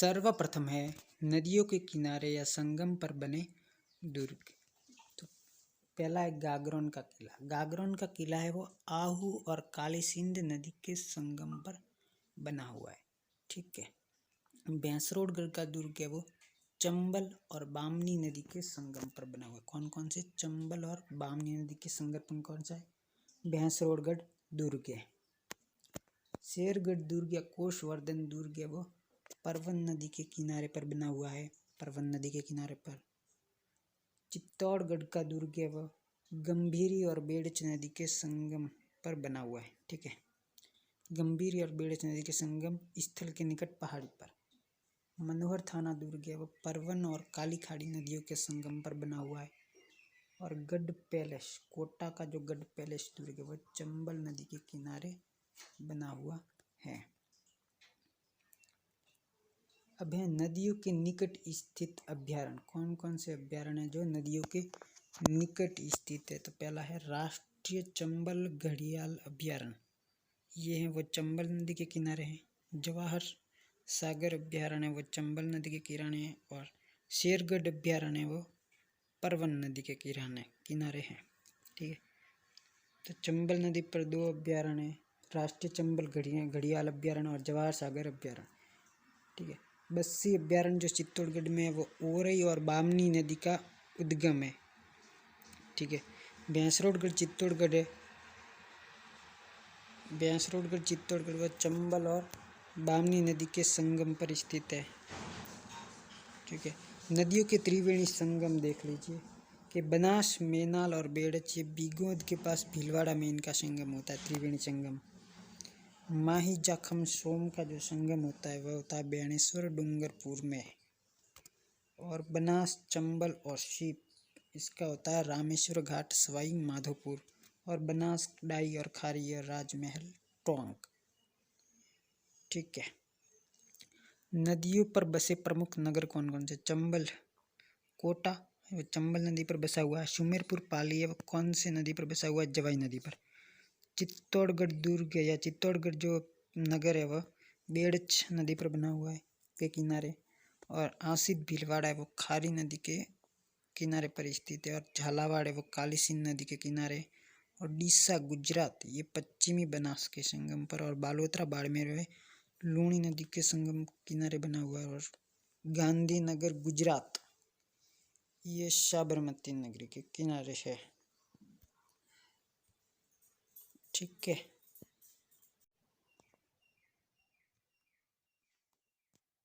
सर्वप्रथम है नदियों के किनारे या संगम पर बने दुर्ग। तो पहला है गागरोन का किला। गागरोन का किला है वो आहू और काली सिंध नदी के संगम पर बना हुआ है। ठीक है। भैंसरोडगढ़ का दुर्ग है वो चंबल और बामनी नदी के संगम पर बना हुआ है। कौन कौन से? चंबल और बामनी नदी के संगम पर कौन सा है? भैंसरोडगढ़ दुर्ग है। शेरगढ़ दुर्ग या कोषवर्धन दुर्ग है वो परवन नदी के किनारे पर बना हुआ है। परवन नदी के किनारे पर। चित्तौड़गढ़ का दुर्ग है वह गंभीरी और बेड़च नदी के संगम पर बना हुआ है। ठीक है। गंभीरी और बेड़च नदी के संगम स्थल के निकट पहाड़ी पर। मनोहर थाना दुर्ग है वह परवन और काली खाड़ी नदियों के संगम पर बना हुआ है। और गढ़ पैलेस, कोटा का जो गढ़ पैलेस दुर्ग है वह चंबल नदी के किनारे बना हुआ है। अब है नदियों के निकट स्थित अभ्यारण्य। कौन कौन से अभ्यारण्य है जो नदियों के निकट स्थित है? तो पहला है राष्ट्रीय चंबल घड़ियाल अभ्यारण्य। ये है वो चंबल नदी के किनारे है। जवाहर सागर अभ्यारण्य वो चंबल नदी के किनारे है। और शेरगढ़ अभ्यारण्य वो परवन नदी के किनारे है। ठीक है। तो चंबल नदी पर दो अभ्यारण्य है, राष्ट्रीय चंबल घड़ियाल अभ्यारण्य और जवाहर सागर अभ्यारण्य। ठीक है। बस्सी अभ्यारण्य जो चित्तौड़गढ़ में है वो ओरई और बामनी नदी का उद्गम है। ठीक है। भैंसरोडगढ़ चित्तौड़गढ़ है। भैंसरोडगढ़ चित्तौड़गढ़ व चंबल और बामनी नदी के संगम पर स्थित है। ठीक है। नदियों के त्रिवेणी संगम देख लीजिए कि बनास, मेनाल और बेड़च, ये बीगोद के पास भीलवाड़ा में इनका संगम होता है, त्रिवेणी संगम। माही जाखम सोम का जो संगम होता है वह होता है बेणेश्वर डूंगरपुर में। और बनास, चंबल और शीप इसका होता है रामेश्वर घाट, सवाई माधोपुर। और बनास, डाई और खारी और राजमहल, टोंक। ठीक है। नदियों पर बसे प्रमुख नगर कौन कौन से? चंबल, कोटा चंबल नदी पर बसा हुआ है। सुमेरपुर पाली है कौन से नदी पर बसा हुआ है? जवाई नदी पर। चित्तौड़गढ़ दुर्ग या चित्तौड़गढ़ जो नगर है वह बेड़च नदी पर बना हुआ है के किनारे। और आसित भीलवाड़ा है वो खारी नदी के किनारे पर स्थित है। और झालावाड़ है वो काली सिंध नदी के किनारे। और डीसा गुजरात ये पश्चिमी बनास के संगम पर। और बालोतरा बाड़मेर है लूणी नदी के संगम किनारे बना हुआ है। और गांधीनगर गुजरात ये साबरमती नगरी के किनारे है। ठीक है।